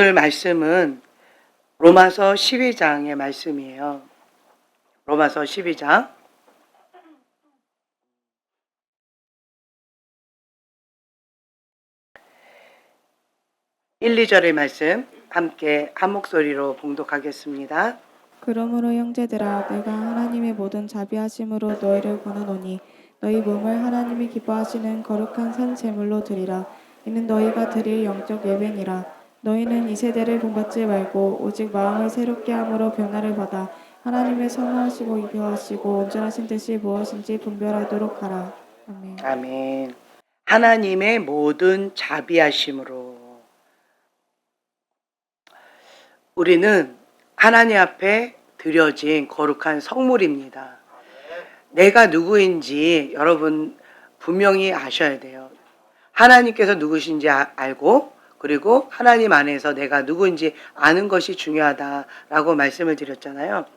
오늘 말씀은 로마서 12장의 말씀이에요. 로마서 12장 1, 2절의 말씀 함께 한 목소리로 봉독하겠습니다. 그러므로 형제들아 내가 하나님의 모든 자비하심으로 너희를 권하노니 너희 몸을 하나님이 기뻐하시는 거룩한 산 제물로 드리라. 이는 너희가 드릴 영적 예배니라. 너희는 이 세대를 본받지 말고 오직 마음을 새롭게 함으로 변화를 받아 하나님의 선하시고 이겨하시고 온전하신 뜻이 무엇인지 분별하도록 하라. 아멘. 아멘. 하나님의 모든 자비하심으로 우리는 하나님 앞에 드려진 거룩한 성물입니다. 내가 누구인지 여러분 분명히 아셔야 돼요. 하나님께서 누구신지 알고 그리고 하나님 안에서 내가 누구인지 아는 것이 중요하다라고 말씀을 드렸잖아요.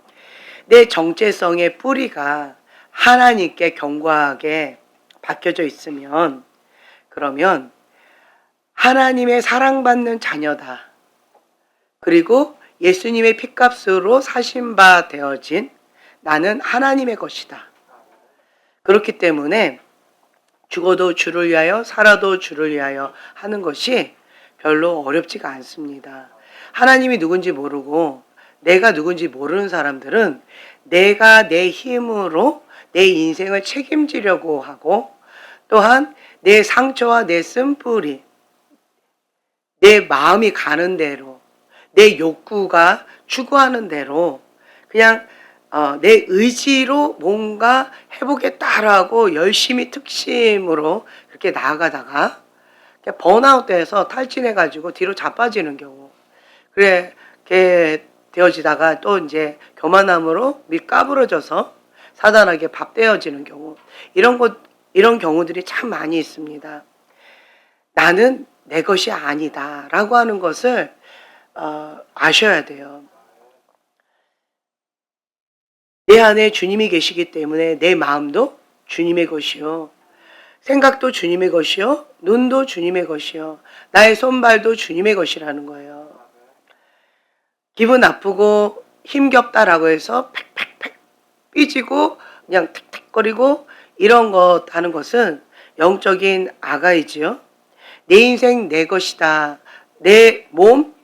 내 정체성의 뿌리가 하나님께 견고하게 박혀져 있으면 그러면 하나님의 사랑받는 자녀다. 그리고 예수님의 핏값으로 사신 바 되어진 나는 하나님의 것이다. 그렇기 때문에 죽어도 주를 위하여 살아도 주를 위하여 하는 것이 별로 어렵지가 않습니다. 하나님이 누군지 모르고 내가 누군지 모르는 사람들은 내가 내 힘으로 내 인생을 책임지려고 하고 또한 내 상처와 내 쓴뿌리 내 마음이 가는 대로 내 욕구가 추구하는 대로 그냥 내 의지로 뭔가 해보겠다라고 열심히 특심으로 그렇게 나아가다가 번아웃돼서 탈진해가지고 뒤로 자빠지는 경우 그렇게 되어지다가 또 이제 교만함으로 밑까부러져서 사단에게 밥되어지는 경우 이런 경우들이 참 많이 있습니다. 나는 내 것이 아니다 라고 하는 것을 아셔야 돼요. 내 안에 주님이 계시기 때문에 내 마음도 주님의 것이요. 생각도 주님의 것이요. 눈도 주님의 것이요. 나의 손발도 주님의 것이라는 거예요. 기분 나쁘고 힘겹다라고 해서 팩팩팩 삐지고 그냥 틱틱거리고 이런 것 하는 것은 영적인 아가이지요. 내 인생 내 것이다. 내 몸,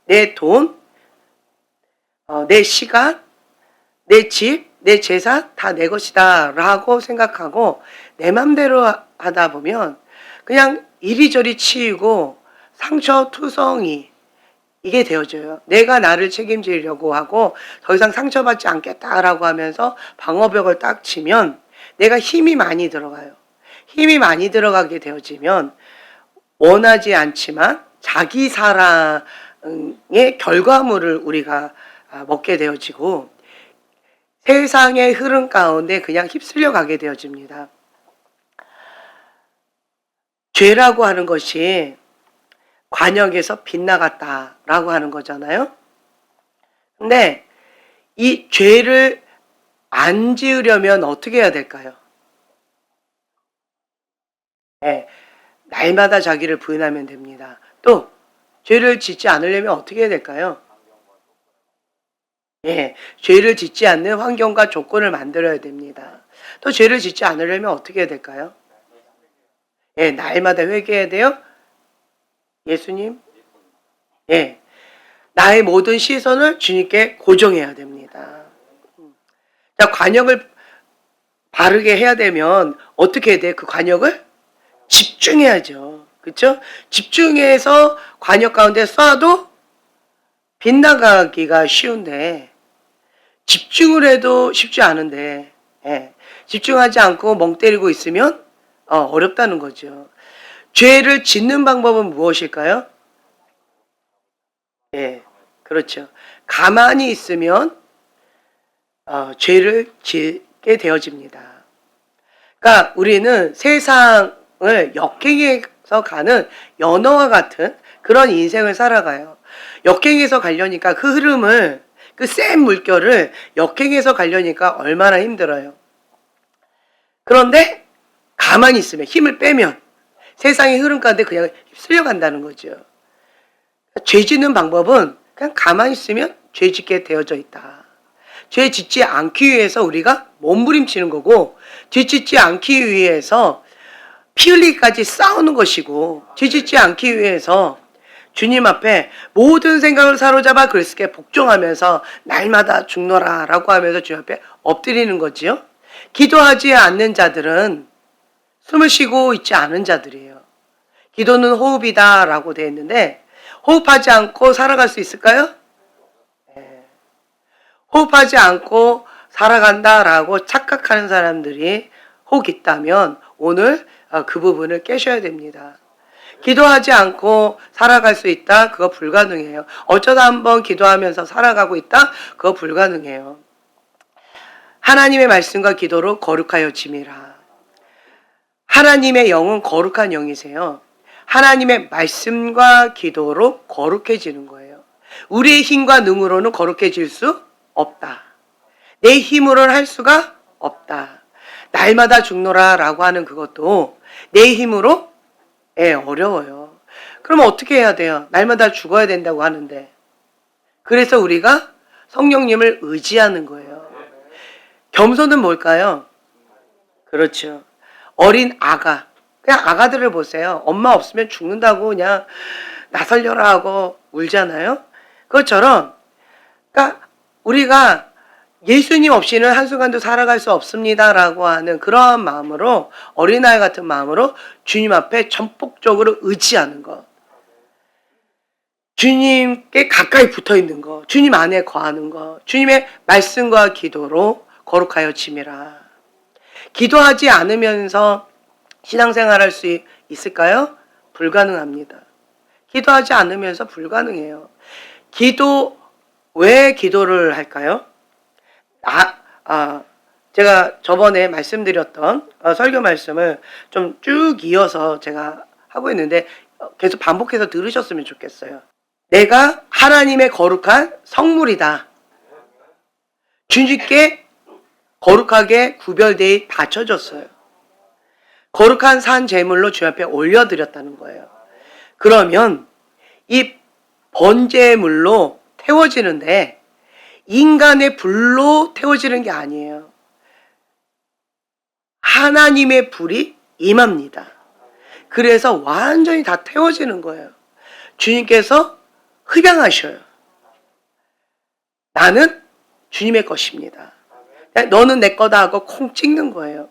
내 돈, 내 시간, 내 집, 내 재산 다 내 것이다 라고 생각하고 내 맘대로 하다 보면 그냥 이리저리 치이고 상처투성이 이게 되어져요. 내가 나를 책임지려고 하고 더 이상 상처받지 않겠다라고 하면서 방어벽을 딱 치면 내가 힘이 많이 들어가요. 힘이 많이 들어가게 되어지면 원하지 않지만 자기 사랑의 결과물을 우리가 먹게 되어지고 세상의 흐름 가운데 그냥 휩쓸려 가게 되어집니다. 죄라고 하는 것이 관역에서 빗나갔다라고 하는 거잖아요. 근데 이 죄를 안 지으려면 어떻게 해야 될까요? 네, 날마다 자기를 부인하면 됩니다. 또 죄를 짓지 않으려면 어떻게 해야 될까요? 예, 죄를 짓지 않는 환경과 조건을 만들어야 됩니다. 또 죄를 짓지 않으려면 어떻게 해야 될까요? 예, 날마다 회개해야 돼요. 예수님, 예, 나의 모든 시선을 주님께 고정해야 됩니다. 자, 관역을 바르게 해야 되면 어떻게 해야 돼? 그 관역을 집중해야죠. 그렇죠? 집중해서 관역 가운데 쏴도 빗나가기가 쉬운데 집중을 해도 쉽지 않은데 집중하지 않고 멍 때리고 있으면 어렵다는 거죠. 죄를 짓는 방법은 무엇일까요? 그렇죠. 가만히 있으면 죄를 짓게 되어집니다. 그러니까 우리는 세상을 역행해서 가는 연어와 같은 그런 인생을 살아가요. 역행해서 가려니까 그 흐름을 그 센 물결을 역행해서 가려니까 얼마나 힘들어요. 그런데 가만히 있으면 힘을 빼면 세상의 흐름 가운데 그냥 휩쓸려 간다는 거죠. 죄 짓는 방법은 그냥 가만히 있으면 죄 짓게 되어져 있다. 죄 짓지 않기 위해서 우리가 몸부림치는 거고, 죄 짓지 않기 위해서 피 흘리기까지 싸우는 것이고, 죄 짓지 않기 위해서 주님 앞에 모든 생각을 사로잡아 그리스도께 복종하면서 날마다 죽노라 라고 하면서 주님 앞에 엎드리는 거지요. 기도하지 않는 자들은 숨을 쉬고 있지 않은 자들이에요. 기도는 호흡이다 라고 되어 있는데, 호흡하지 않고 살아갈 수 있을까요? 네. 호흡하지 않고 살아간다라고 착각하는 사람들이 혹 있다면 오늘 그 부분을 깨셔야 됩니다. 기도하지 않고 살아갈 수 있다? 그거 불가능해요. 어쩌다 한번 기도하면서 살아가고 있다? 그거 불가능해요. 하나님의 말씀과 기도로 거룩하여 짐이라. 하나님의 영은 거룩한 영이세요. 하나님의 말씀과 기도로 거룩해지는 거예요. 우리의 힘과 능으로는 거룩해질 수 없다. 내 힘으로는 할 수가 없다. 날마다 죽노라 라고 하는 그것도 내 힘으로 어려워요. 그럼 어떻게 해야 돼요? 날마다 죽어야 된다고 하는데. 그래서 우리가 성령님을 의지하는 거예요. 겸손은 뭘까요? 그렇죠. 어린 아가. 그냥 아가들을 보세요. 엄마 없으면 죽는다고 그냥 나 살려라 하고 울잖아요. 그것처럼 그러니까 우리가 예수님 없이는 한순간도 살아갈 수 없습니다라고 하는 그러한 마음으로, 어린아이 같은 마음으로 주님 앞에 전폭적으로 의지하는 것. 주님께 가까이 붙어 있는 것. 주님 안에 거하는 것. 주님의 말씀과 기도로 거룩하여 짐이라. 기도하지 않으면서 신앙생활할 수 있을까요? 불가능합니다. 기도하지 않으면서 불가능해요. 왜 기도를 할까요? 제가 저번에 말씀드렸던 설교 말씀을 좀 쭉 이어서 제가 하고 있는데 계속 반복해서 들으셨으면 좋겠어요. 내가 하나님의 거룩한 성물이다. 주님께 거룩하게 구별되어 바쳐졌어요. 거룩한 산 제물로 주 앞에 올려드렸다는 거예요. 그러면 이 번제물로 태워지는데 인간의 불로 태워지는 게 아니에요. 하나님의 불이 임합니다. 그래서 완전히 다 태워지는 거예요. 주님께서 흡양하셔요. 나는 주님의 것입니다. 너는 내 거다 하고 콩 찍는 거예요.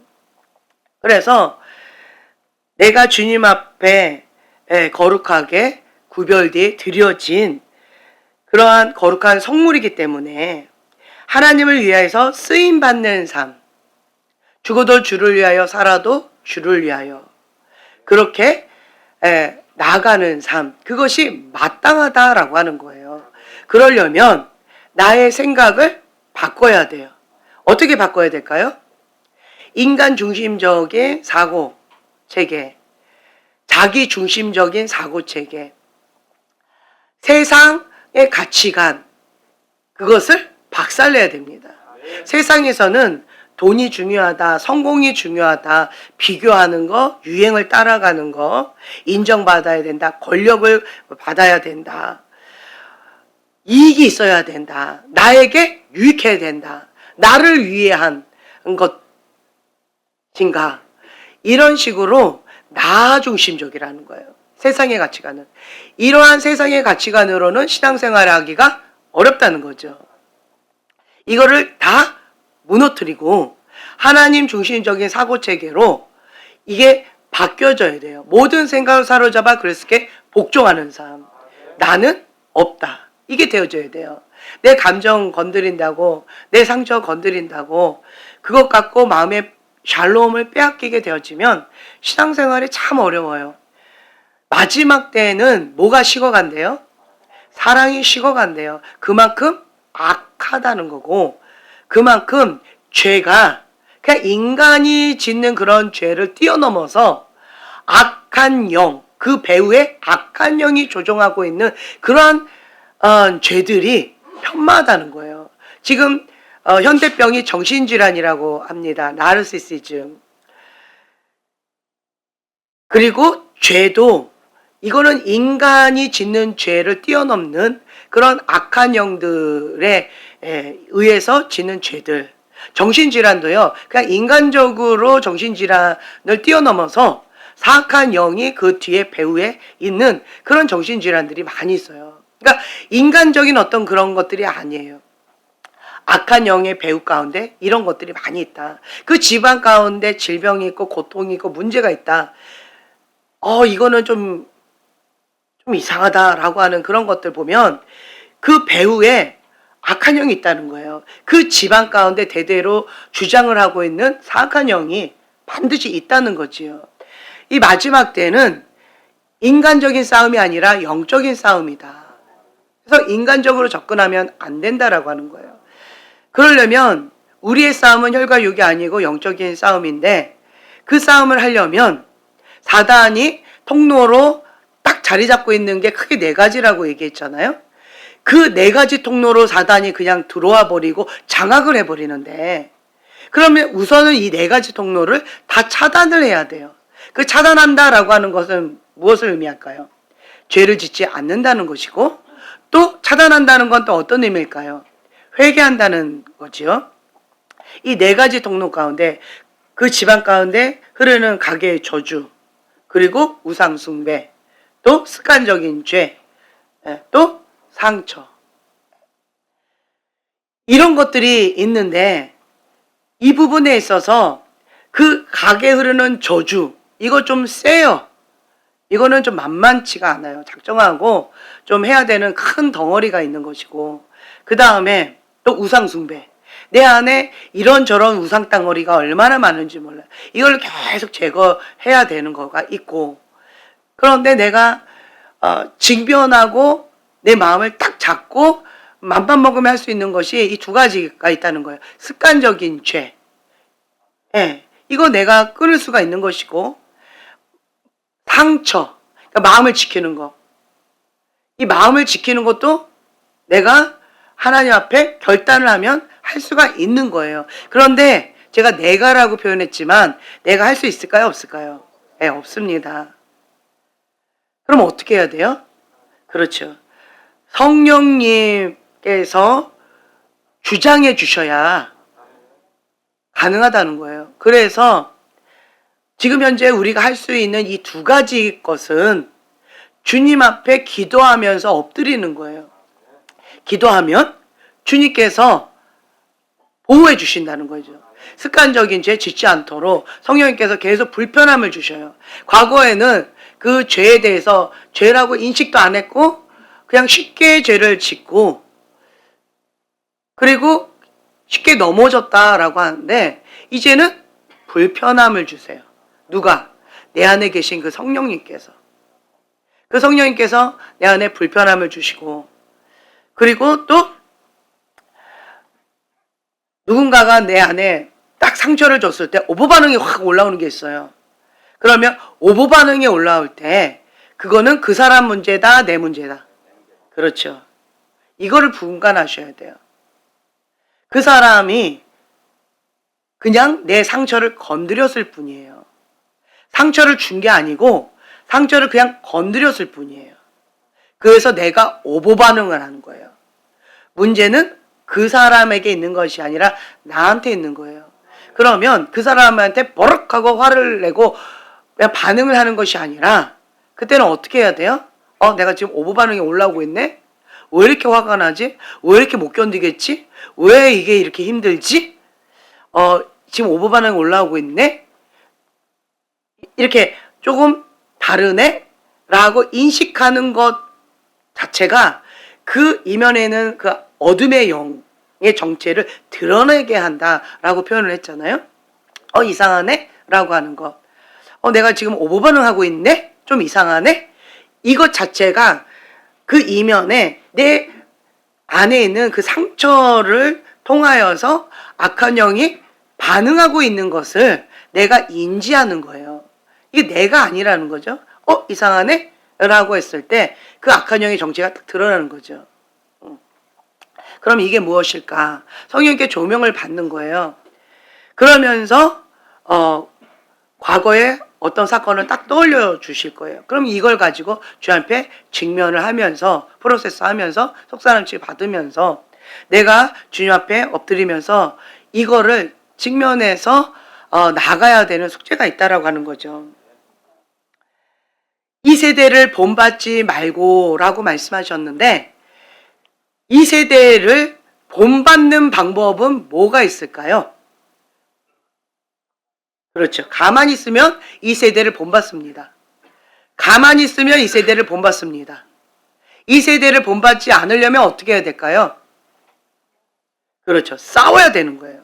그래서 내가 주님 앞에 거룩하게 구별되어 드려진 그러한 거룩한 성물이기 때문에 하나님을 위하여서 쓰임받는 삶, 죽어도 주를 위하여 살아도 주를 위하여 그렇게 나아가는 삶, 그것이 마땅하다라고 하는 거예요. 그러려면 나의 생각을 바꿔야 돼요. 어떻게 바꿔야 될까요? 인간 중심적인 사고 체계, 자기 중심적인 사고 체계, 세상의 가치관, 그것을 박살내야 됩니다. 세상에서는 돈이 중요하다, 성공이 중요하다, 비교하는 거, 유행을 따라가는 거, 인정받아야 된다, 권력을 받아야 된다, 이익이 있어야 된다, 나에게 유익해야 된다, 나를 위해 한 것인가, 이런 식으로 나 중심적이라는 거예요. 세상의 가치관은. 이러한 세상의 가치관으로는 신앙생활을 하기가 어렵다는 거죠. 이거를 다 무너뜨리고 하나님 중심적인 사고체계로 이게 바뀌어져야 돼요. 모든 생각을 사로잡아 그리스도께 복종하는 삶. 나는 없다. 이게 되어져야 돼요. 내 감정 건드린다고, 내 상처 건드린다고 그것 갖고 마음의 샬롬을 빼앗기게 되어지면 신앙생활이 참 어려워요. 마지막 때에는 뭐가 식어간대요? 사랑이 식어간대요. 그만큼 악하다는 거고, 그만큼 죄가 그냥 인간이 짓는 그런 죄를 뛰어넘어서 악한 영, 그 배후에 악한 영이 조종하고 있는 그러한 죄들이 편마하다는 거예요. 지금 현대병이 정신질환이라고 합니다. 나르시시즘. 그리고 죄도 이거는 인간이 짓는 죄를 뛰어넘는 그런 악한 영들에 의해서 짓는 죄들. 정신질환도요, 그냥 인간적으로 정신질환을 뛰어넘어서 사악한 영이 그 뒤에 배후에 있는 그런 정신질환들이 많이 있어요. 그러니까 인간적인 어떤 그런 것들이 아니에요. 악한 영의 배후 가운데 이런 것들이 많이 있다. 그 집안 가운데 질병이 있고 고통이 있고 문제가 있다. 이거는 좀 이상하다라고 하는 그런 것들 보면 그 배후에 악한 영이 있다는 거예요. 그 집안 가운데 대대로 주장을 하고 있는 사악한 영이 반드시 있다는 거지요. 이 마지막 때는 인간적인 싸움이 아니라 영적인 싸움이다. 그래서 인간적으로 접근하면 안 된다라고 하는 거예요. 그러려면 우리의 싸움은 혈과 육이 아니고 영적인 싸움인데 그 싸움을 하려면 사단이 통로로 딱 자리 잡고 있는 게 크게 4가지라고 얘기했잖아요. 그 4가지 통로로 사단이 그냥 들어와 버리고 장악을 해버리는데, 그러면 우선은 이 4가지 통로를 다 차단을 해야 돼요. 그 차단한다라고 하는 것은 무엇을 의미할까요? 죄를 짓지 않는다는 것이고, 또 차단한다는 건 또 어떤 의미일까요? 회개한다는 거지요. 이 4가지 통로 가운데 그 집안 가운데 흐르는 가계의 저주, 그리고 우상 숭배, 또 습관적인 죄, 또 상처, 이런 것들이 있는데, 이 부분에 있어서 그 가게 흐르는 저주, 이거 좀 세요. 이거는 좀 만만치가 않아요. 작정하고 좀 해야 되는 큰 덩어리가 있는 것이고, 그 다음에 또 우상 숭배. 내 안에 이런저런 우상 덩어리가 얼마나 많은지 몰라요. 이걸 계속 제거해야 되는 거가 있고, 그런데 내가 징변하고 내 마음을 딱 잡고 맘만 먹으면 할 수 있는 것이 이 2가지가 있다는 거예요. 습관적인 죄. 이거 내가 끊을 수가 있는 것이고, 상처. 그러니까 마음을 지키는 거. 이 마음을 지키는 것도 내가 하나님 앞에 결단을 하면 할 수가 있는 거예요. 그런데 제가 내가라고 표현했지만 내가 할 수 있을까요? 없을까요? 없습니다. 그럼 어떻게 해야 돼요? 그렇죠. 성령님께서 주장해 주셔야 가능하다는 거예요. 그래서 지금 현재 우리가 할 수 있는 이 2가지 것은 주님 앞에 기도하면서 엎드리는 거예요. 기도하면 주님께서 보호해 주신다는 거죠. 습관적인 죄 짓지 않도록 성령님께서 계속 불편함을 주셔요. 과거에는 그 죄에 대해서 죄라고 인식도 안 했고 그냥 쉽게 죄를 짓고 그리고 쉽게 넘어졌다라고 하는데, 이제는 불편함을 주세요. 누가? 내 안에 계신 그 성령님께서. 그 성령님께서 내 안에 불편함을 주시고, 그리고 또 누군가가 내 안에 딱 상처를 줬을 때 오보 반응이 확 올라오는 게 있어요. 그러면 오보 반응이 올라올 때 그거는 그 사람 문제다, 내 문제다. 그렇죠. 이거를 분간하셔야 돼요. 그 사람이 그냥 내 상처를 건드렸을 뿐이에요. 상처를 준 게 아니고 상처를 그냥 건드렸을 뿐이에요. 그래서 내가 오보 반응을 하는 거예요. 문제는 그 사람에게 있는 것이 아니라 나한테 있는 거예요. 그러면 그 사람한테 버럭하고 화를 내고 그냥 반응을 하는 것이 아니라 그때는 어떻게 해야 돼요? 내가 지금 오보 반응이 올라오고 있네? 왜 이렇게 화가 나지? 왜 이렇게 못 견디겠지? 왜 이게 이렇게 힘들지? 지금 오보 반응이 올라오고 있네? 이렇게 조금 다르네? 라고 인식하는 것 자체가 그 이면에는 그 어둠의 영의 정체를 드러내게 한다라고 표현을 했잖아요. 이상하네? 라고 하는 것. 내가 지금 오보 반응하고 있네? 좀 이상하네? 이것 자체가 그 이면에 내 안에 있는 그 상처를 통하여서 악한 영이 반응하고 있는 것을 내가 인지하는 거예요. 이게 내가 아니라는 거죠. 이상하네? 라고 했을 때 그 악한 영의 정체가 딱 드러나는 거죠. 그럼 이게 무엇일까? 성령님께 조명을 받는 거예요. 그러면서 과거에 어떤 사건을 딱 떠올려 주실 거예요. 그럼 이걸 가지고 주 앞에 직면을 하면서 프로세스 하면서 속사람치 받으면서 내가 주님 앞에 엎드리면서 이거를 직면해서 나가야 되는 숙제가 있다라고 하는 거죠. 이 세대를 본받지 말고라고 말씀하셨는데 이 세대를 본받는 방법은 뭐가 있을까요? 그렇죠. 가만히 있으면 이 세대를 본받습니다. 가만히 있으면 이 세대를 본받습니다. 이 세대를 본받지 않으려면 어떻게 해야 될까요? 그렇죠. 싸워야 되는 거예요.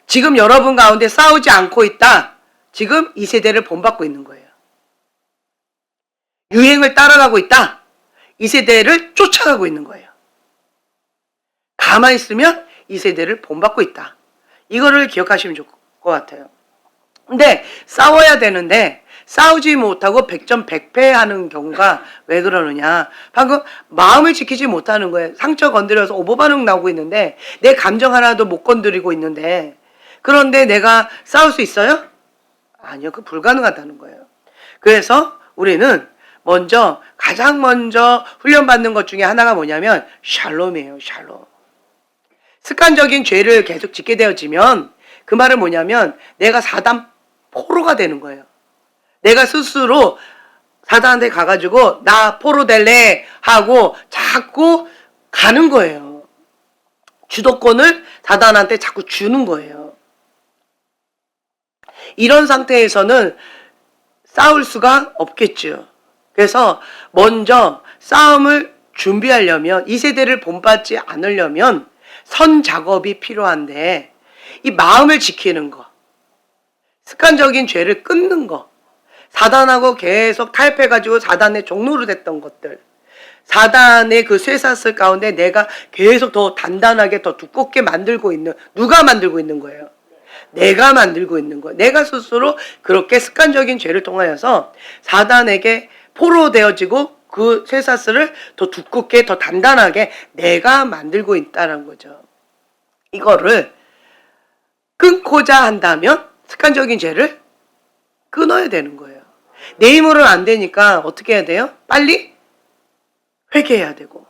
지금 여러분 가운데 싸우지 않고 있다. 지금 이 세대를 본받고 있는 거예요. 유행을 따라가고 있다. 이 세대를 쫓아가고 있는 거예요. 가만히 있으면 이 세대를 본받고 있다. 이거를 기억하시면 좋을 것 같아요. 근데 싸워야 되는데 싸우지 못하고 백전백패하는 경우가 왜 그러느냐. 방금 마음을 지키지 못하는 거예요. 상처 건드려서 오버반응 나오고 있는데 내 감정 하나도 못 건드리고 있는데 그런데 내가 싸울 수 있어요? 아니요. 그 불가능하다는 거예요. 그래서 우리는 가장 먼저 훈련받는 것 중에 하나가 뭐냐면 샬롬이에요. 샬롬. 습관적인 죄를 계속 짓게 되어지면 그 말은 뭐냐면 내가 사단 포로가 되는 거예요. 내가 스스로 사단한테 가가지고 나 포로 될래 하고 자꾸 가는 거예요. 주도권을 사단한테 자꾸 주는 거예요. 이런 상태에서는 싸울 수가 없겠죠. 그래서 먼저 싸움을 준비하려면 이 세대를 본받지 않으려면 선 작업이 필요한데 이 마음을 지키는 거, 습관적인 죄를 끊는 거, 사단하고 계속 타협해가지고 사단의 종로로 됐던 것들, 사단의 그 쇠사슬 가운데 내가 계속 더 단단하게 더 두껍게 만들고 있는, 누가 만들고 있는 거예요? 내가 만들고 있는 거예요. 내가 스스로 그렇게 습관적인 죄를 통하여서 사단에게 포로 되어지고 그 쇠사슬을 더 두껍게 더 단단하게 내가 만들고 있다는 거죠. 이거를 끊고자 한다면 습관적인 죄를 끊어야 되는 거예요. 내 힘으로는 안 되니까 어떻게 해야 돼요? 빨리 회개해야 되고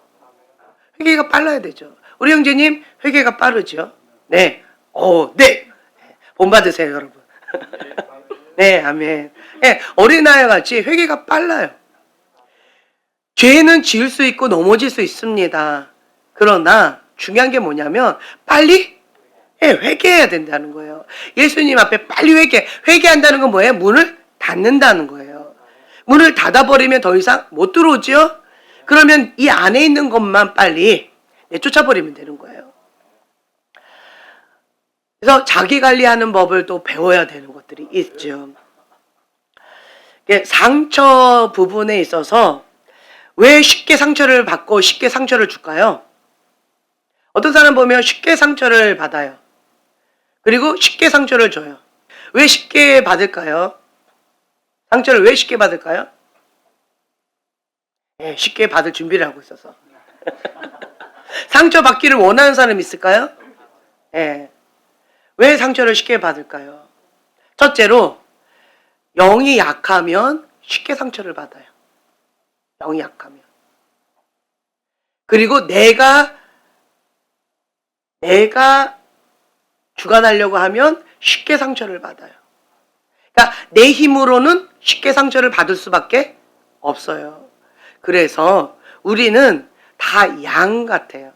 회개가 빨라야 되죠. 우리 형제님 회개가 빠르죠? 네. 네. 본 받으세요, 여러분. 네, 아멘. 네, 어린아이 같이 회개가 빨라요. 죄는 지을 수 있고 넘어질 수 있습니다. 그러나 중요한 게 뭐냐면 빨리 회개해야 된다는 거예요. 예수님 앞에 빨리 회개한다는 건 뭐예요? 문을 닫는다는 거예요. 문을 닫아버리면 더 이상 못 들어오죠? 그러면 이 안에 있는 것만 빨리 내쫓아버리면 되는 거예요. 그래서 자기 관리하는 법을 또 배워야 되는 것들이 있죠. 상처 부분에 있어서 왜 쉽게 상처를 받고 쉽게 상처를 줄까요? 어떤 사람 보면 쉽게 상처를 받아요. 그리고 쉽게 상처를 줘요. 왜 쉽게 받을까요? 상처를 왜 쉽게 받을까요? 네, 쉽게 받을 준비를 하고 있어서. 상처 받기를 원하는 사람 있을까요? 네. 왜 상처를 쉽게 받을까요? 첫째로 영이 약하면 쉽게 상처를 받아요. 영이 약하면. 그리고 내가 주관하려고 하면 쉽게 상처를 받아요. 그러니까 내 힘으로는 쉽게 상처를 받을 수밖에 없어요. 그래서 우리는 다 양 같아요.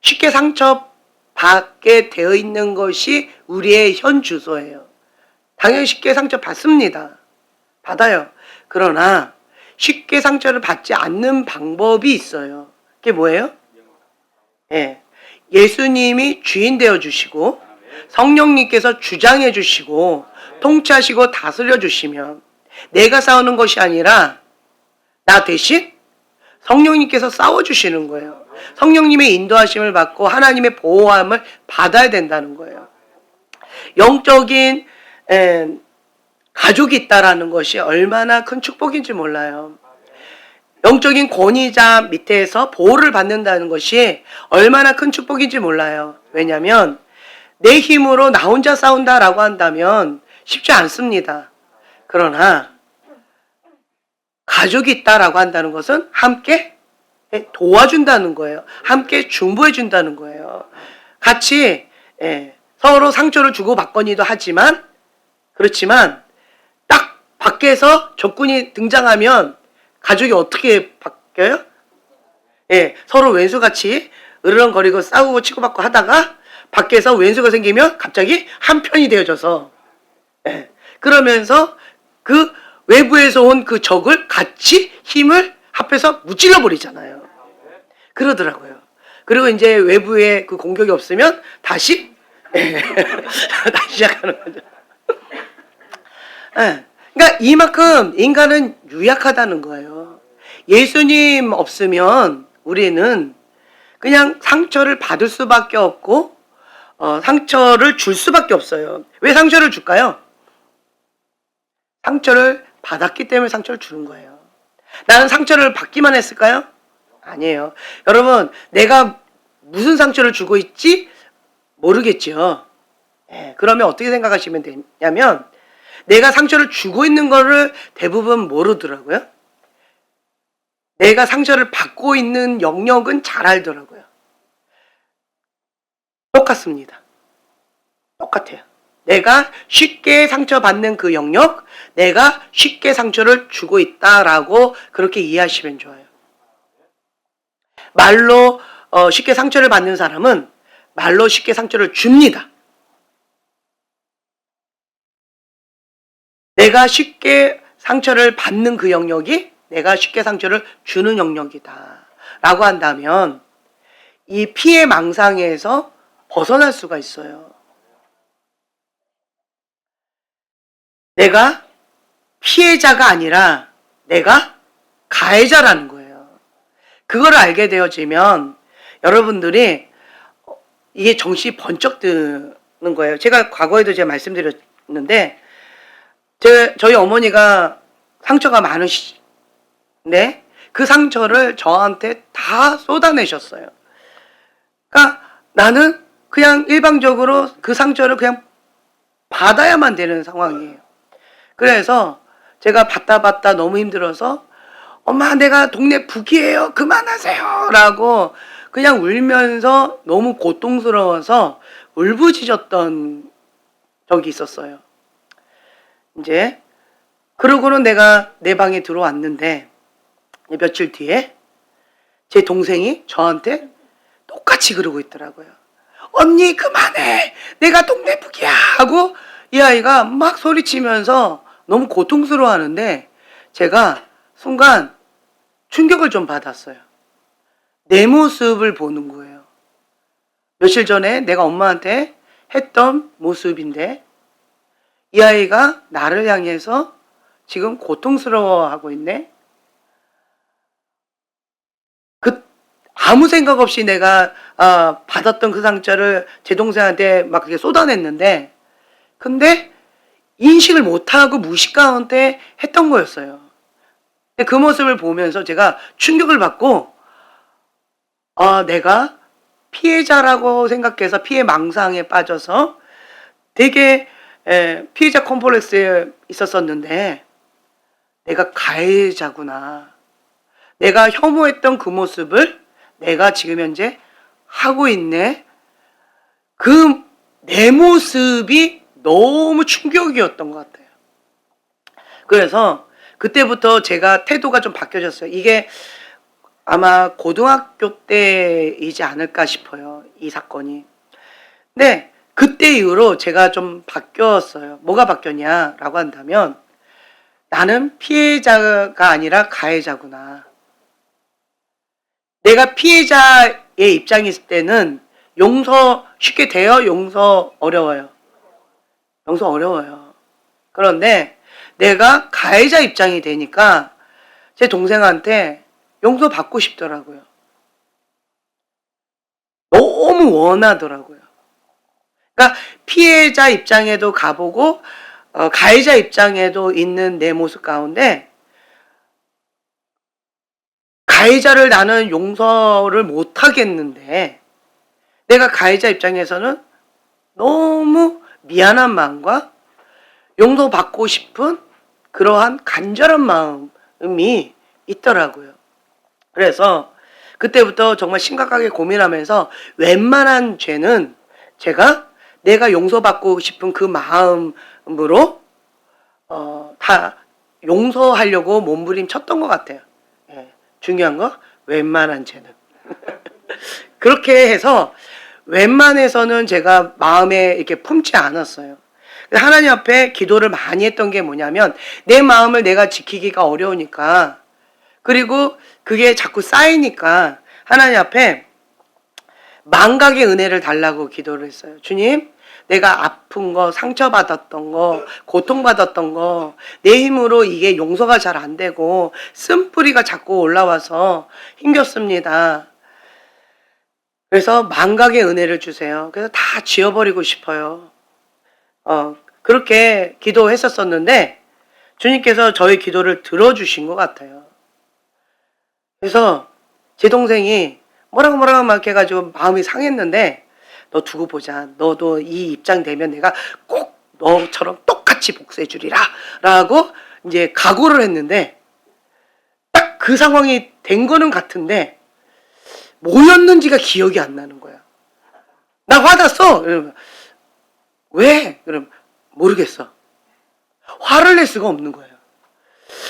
쉽게 상처받게 되어 있는 것이 우리의 현 주소예요. 당연히 쉽게 상처 받습니다. 받아요. 그러나 쉽게 상처를 받지 않는 방법이 있어요. 그게 뭐예요? 예. 예수님이 주인 되어 주시고 성령님께서 주장해 주시고 통치하시고 다스려 주시면 내가 싸우는 것이 아니라 나 대신 성령님께서 싸워 주시는 거예요. 성령님의 인도하심을 받고 하나님의 보호함을 받아야 된다는 거예요. 영적인 가족이 있다라는 것이 얼마나 큰 축복인지 몰라요. 영적인 권위자 밑에서 보호를 받는다는 것이 얼마나 큰 축복인지 몰라요. 왜냐하면 내 힘으로 나 혼자 싸운다라고 한다면 쉽지 않습니다. 그러나 가족이 있다라고 한다는 것은 함께 도와준다는 거예요. 함께 중보해준다는 거예요. 같이 서로 상처를 주고받거니도 하지만, 그렇지만 딱 밖에서 적군이 등장하면 가족이 어떻게 바뀌어요? 서로 왼수같이 으르렁거리고 싸우고 치고받고 하다가 밖에서 왼수가 생기면 갑자기 한 편이 되어져서, 그러면서 그 외부에서 온 그 적을 같이 힘을 합해서 무찔러 버리잖아요. 그러더라고요. 그리고 이제 외부에 그 공격이 없으면 다시 다시 시작하는 거죠. 그러니까 이만큼 인간은 유약하다는 거예요. 예수님 없으면 우리는 그냥 상처를 받을 수밖에 없고 상처를 줄 수밖에 없어요. 왜 상처를 줄까요? 상처를 받았기 때문에 상처를 주는 거예요. 나는 상처를 받기만 했을까요? 아니에요. 여러분, 내가 무슨 상처를 주고 있지 모르겠죠. 그러면 어떻게 생각하시면 되냐면, 내가 상처를 주고 있는 거를 대부분 모르더라고요. 내가 상처를 받고 있는 영역은 잘 알더라고요. 똑같습니다. 똑같아요. 내가 쉽게 상처받는 그 영역, 내가 쉽게 상처를 주고 있다라고 그렇게 이해하시면 좋아요. 말로 쉽게 상처를 받는 사람은 말로 쉽게 상처를 줍니다. 내가 쉽게 상처를 받는 그 영역이 내가 쉽게 상처를 주는 영역이다 라고 한다면 이 피해 망상에서 벗어날 수가 있어요. 내가 피해자가 아니라 내가 가해자라는 거예요. 그걸 알게 되어지면 여러분들이 이게 정신이 번쩍 드는 거예요. 제가 과거에도 제가 말씀드렸는데, 저희 어머니가 상처가 많으신데 그 상처를 저한테 다 쏟아내셨어요. 그러니까 나는 그냥 일방적으로 그 상처를 그냥 받아야만 되는 상황이에요. 그래서 제가 받다 너무 힘들어서 엄마, 내가 동네 북이에요, 그만하세요 라고 그냥 울면서 너무 고통스러워서 울부짖었던 적이 있었어요. 이제 그러고는 내가 내 방에 들어왔는데 며칠 뒤에 제 동생이 저한테 똑같이 그러고 있더라고요. 언니 그만해, 내가 동네 북이야 하고 이 아이가 막 소리치면서 너무 고통스러워 하는데 제가 순간 충격을 좀 받았어요. 내 모습을 보는 거예요. 며칠 전에 내가 엄마한테 했던 모습인데 이 아이가 나를 향해서 지금 고통스러워하고 있네. 아무 생각 없이 내가 받았던 그 상처를 제 동생한테 막 그렇게 쏟아냈는데, 근데 인식을 못하고 무식 가운데 했던 거였어요. 그 모습을 보면서 제가 충격을 받고 내가 피해자라고 생각해서 피해 망상에 빠져서 되게 피해자 콤플렉스에 있었었는데 내가 가해자구나. 내가 혐오했던 그 모습을 내가 지금 현재 하고 있네. 그 내 모습이 너무 충격이었던 것 같아요. 그래서 그때부터 제가 태도가 좀 바뀌어졌어요. 이게 아마 고등학교 때이지 않을까 싶어요, 이 사건이. 근데 그때 이후로 제가 좀 바뀌었어요. 뭐가 바뀌었냐라고 한다면 나는 피해자가 아니라 가해자구나. 내가 피해자의 입장에 있을 때는 용서 쉽게 돼요? 용서 어려워요? 용서 어려워요. 그런데 내가 가해자 입장이 되니까 제 동생한테 용서받고 싶더라고요. 너무 원하더라고요. 그러니까 피해자 입장에도 가보고 가해자 입장에도 있는 내 모습 가운데 가해자를 나는 용서를 못하겠는데 내가 가해자 입장에서는 너무 미안한 마음과 용서받고 싶은 그러한 간절한 마음이 있더라고요. 그래서 그때부터 정말 심각하게 고민하면서 웬만한 죄는 제가 내가 용서받고 싶은 그 마음으로 다 용서하려고 몸부림쳤던 것 같아요. 예, 중요한 거 웬만한 죄는 그렇게 해서 웬만해서는 제가 마음에 이렇게 품지 않았어요. 하나님 앞에 기도를 많이 했던 게 뭐냐면 내 마음을 내가 지키기가 어려우니까, 그리고 그게 자꾸 쌓이니까 하나님 앞에 망각의 은혜를 달라고 기도를 했어요. 주님, 내가 아픈 거, 상처받았던 거, 고통받았던 거, 내 힘으로 이게 용서가 잘 안 되고 쓴뿌리가 자꾸 올라와서 힘겹습니다. 그래서 망각의 은혜를 주세요. 그래서 다 지워버리고 싶어요. 그렇게 기도했었었는데 주님께서 저의 기도를 들어주신 것 같아요. 그래서 제 동생이 뭐라고 막 해가지고 마음이 상했는데, 너 두고 보자. 너도 이 입장 되면 내가 꼭 너처럼 똑같이 복수해 주리라 라고 이제 각오를 했는데, 딱 그 상황이 된 거는 같은데 뭐였는지가 기억이 안 나는 거야. 나 화났어. 이러면 왜? 그럼 모르겠어. 화를 낼 수가 없는 거예요.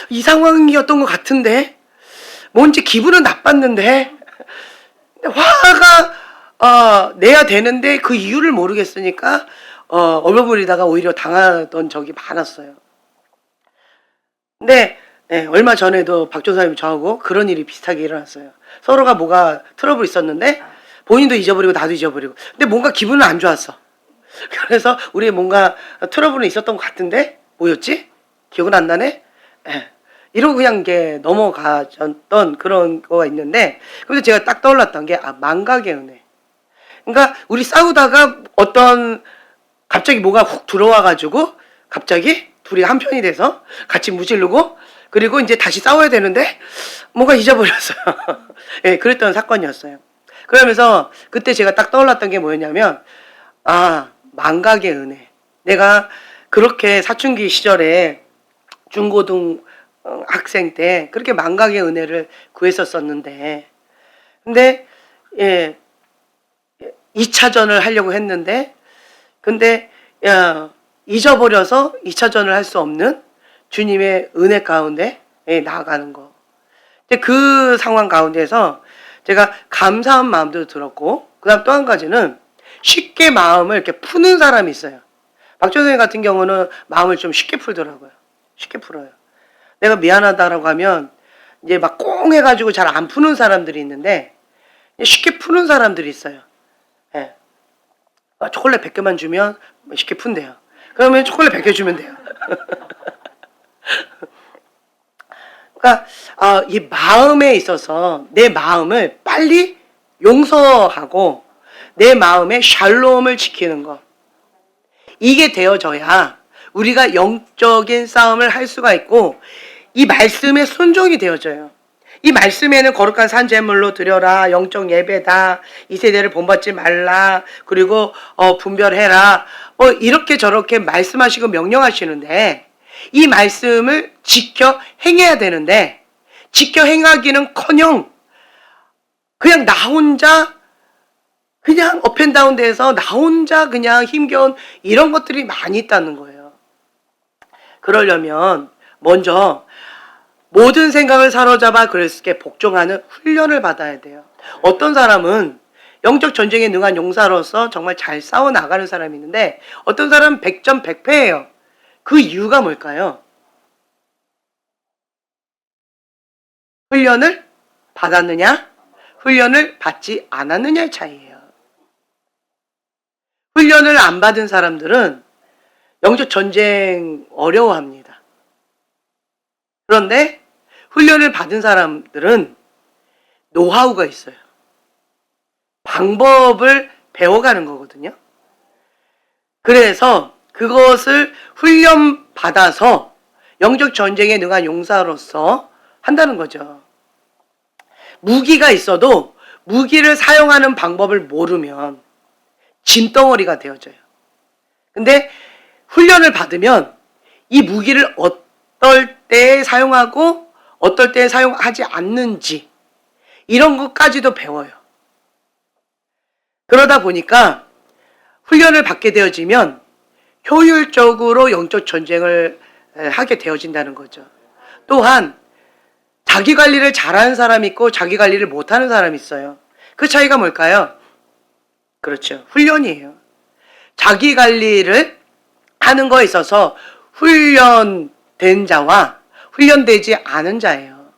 이 상황이었던 것 같은데, 뭔지 기분은 나빴는데, 화가 내야 되는데 그 이유를 모르겠으니까 얼버무리다가 오히려 당하던 적이 많았어요. 근데 얼마 전에도 박조사님 저하고 그런 일이 비슷하게 일어났어요. 서로가 뭐가 트러블 있었는데 본인도 잊어버리고 나도 잊어버리고, 근데 뭔가 기분은 안 좋았어. 그래서 우리 뭔가 트러블은 있었던 것 같은데 뭐였지? 기억은 안 나네? 이러고 그냥 이게 넘어가던 그런 거가 있는데, 그래서 제가 딱 떠올랐던 게 망각의 은혜. 그러니까 우리 싸우다가 갑자기 뭐가 훅 들어와가지고 갑자기 둘이 한편이 돼서 같이 무질르고, 그리고 이제 다시 싸워야 되는데 뭔가 잊어버렸어요. 예, 그랬던 사건이었어요. 그러면서 그때 제가 딱 떠올랐던 게 뭐였냐면, 망각의 은혜. 내가 그렇게 사춘기 시절에 중고등 학생 때 그렇게 망각의 은혜를 구했었었는데, 근데 2차전을 하려고 했는데, 근데 잊어버려서 2차전을 할 수 없는 주님의 은혜 가운데 나아가는 거. 근데 그 상황 가운데서 제가 감사한 마음도 들었고, 그 다음 또 한 가지는 쉽게 마음을 이렇게 푸는 사람이 있어요. 박조선생 같은 경우는 마음을 좀 쉽게 풀더라고요. 쉽게 풀어요. 내가 미안하다라고 하면 이제 막 꽁 해가지고 잘 안 푸는 사람들이 있는데, 쉽게 푸는 사람들이 있어요. 예. 초콜릿 100개만 주면 쉽게 푼대요. 그러면 초콜릿 100개 주면 돼요. 그러니까 이 마음에 있어서 내 마음을 빨리 용서하고 내 마음의 샬롬을 지키는 것, 이게 되어져야 우리가 영적인 싸움을 할 수가 있고 이 말씀에 순종이 되어져요. 이 말씀에는 거룩한 산제물로 드려라, 영적 예배다, 이 세대를 본받지 말라, 그리고 분별해라, 이렇게 저렇게 말씀하시고 명령하시는데, 이 말씀을 지켜 행해야 되는데, 지켜 행하기는커녕 그냥 나 혼자 그냥 업앤다운 돼서 나 혼자 그냥 힘겨운 이런 것들이 많이 있다는 거예요. 그러려면 먼저 모든 생각을 사로잡아 그리스도께 복종하는 훈련을 받아야 돼요. 어떤 사람은 영적 전쟁에 능한 용사로서 정말 잘 싸워 나가는 사람이 있는데, 어떤 사람은 100점 100패예요. 그 이유가 뭘까요? 훈련을 받았느냐, 훈련을 받지 않았느냐의 차이예요. 훈련을 안 받은 사람들은 영적 전쟁 어려워합니다. 그런데 훈련을 받은 사람들은 노하우가 있어요. 방법을 배워가는 거거든요. 그래서 그것을 훈련받아서 영적 전쟁에 능한 용사로서 한다는 거죠. 무기가 있어도 무기를 사용하는 방법을 모르면 짐덩어리가 되어져요. 근데 훈련을 받으면 이 무기를 어떨 때 사용하고 어떨 때 사용하지 않는지 이런 것까지도 배워요. 그러다 보니까 훈련을 받게 되어지면 효율적으로 영적 전쟁을 하게 되어진다는 거죠. 또한 자기 관리를 잘하는 사람이 있고 자기 관리를 못하는 사람이 있어요. 그 차이가 뭘까요? 그렇죠. 훈련이에요. 자기 관리를 하는 거에 있어서 훈련된 자와 훈련되지 않은 자예요.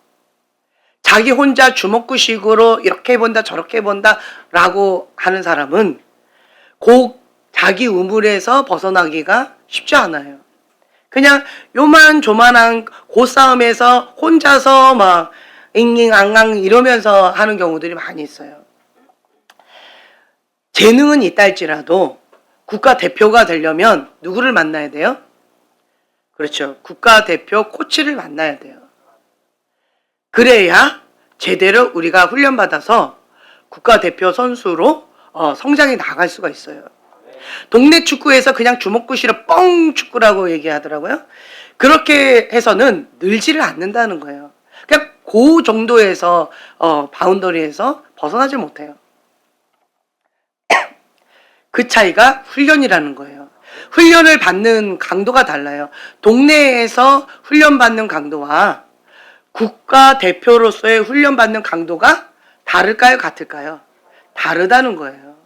자기 혼자 주먹구식으로 이렇게 본다 저렇게 본다 라고 하는 사람은 곧 자기 우물에서 벗어나기가 쉽지 않아요. 그냥 요만조만한 고싸움에서 혼자서 막 잉잉앙앙 이러면서 하는 경우들이 많이 있어요. 재능은 있다 할지라도 국가대표가 되려면 누구를 만나야 돼요? 그렇죠. 국가대표 코치를 만나야 돼요. 그래야 제대로 우리가 훈련받아서 국가대표 선수로 성장해 나갈 수가 있어요. 동네 축구에서 그냥 주먹구시로 뻥 축구라고 얘기하더라고요. 그렇게 해서는 늘지를 않는다는 거예요. 그냥 그 정도에서 바운더리에서 벗어나지 못해요. 그 차이가 훈련이라는 거예요. 훈련을 받는 강도가 달라요. 동네에서 훈련받는 강도와 국가대표로서의 훈련받는 강도가 다를까요? 같을까요? 다르다는 거예요.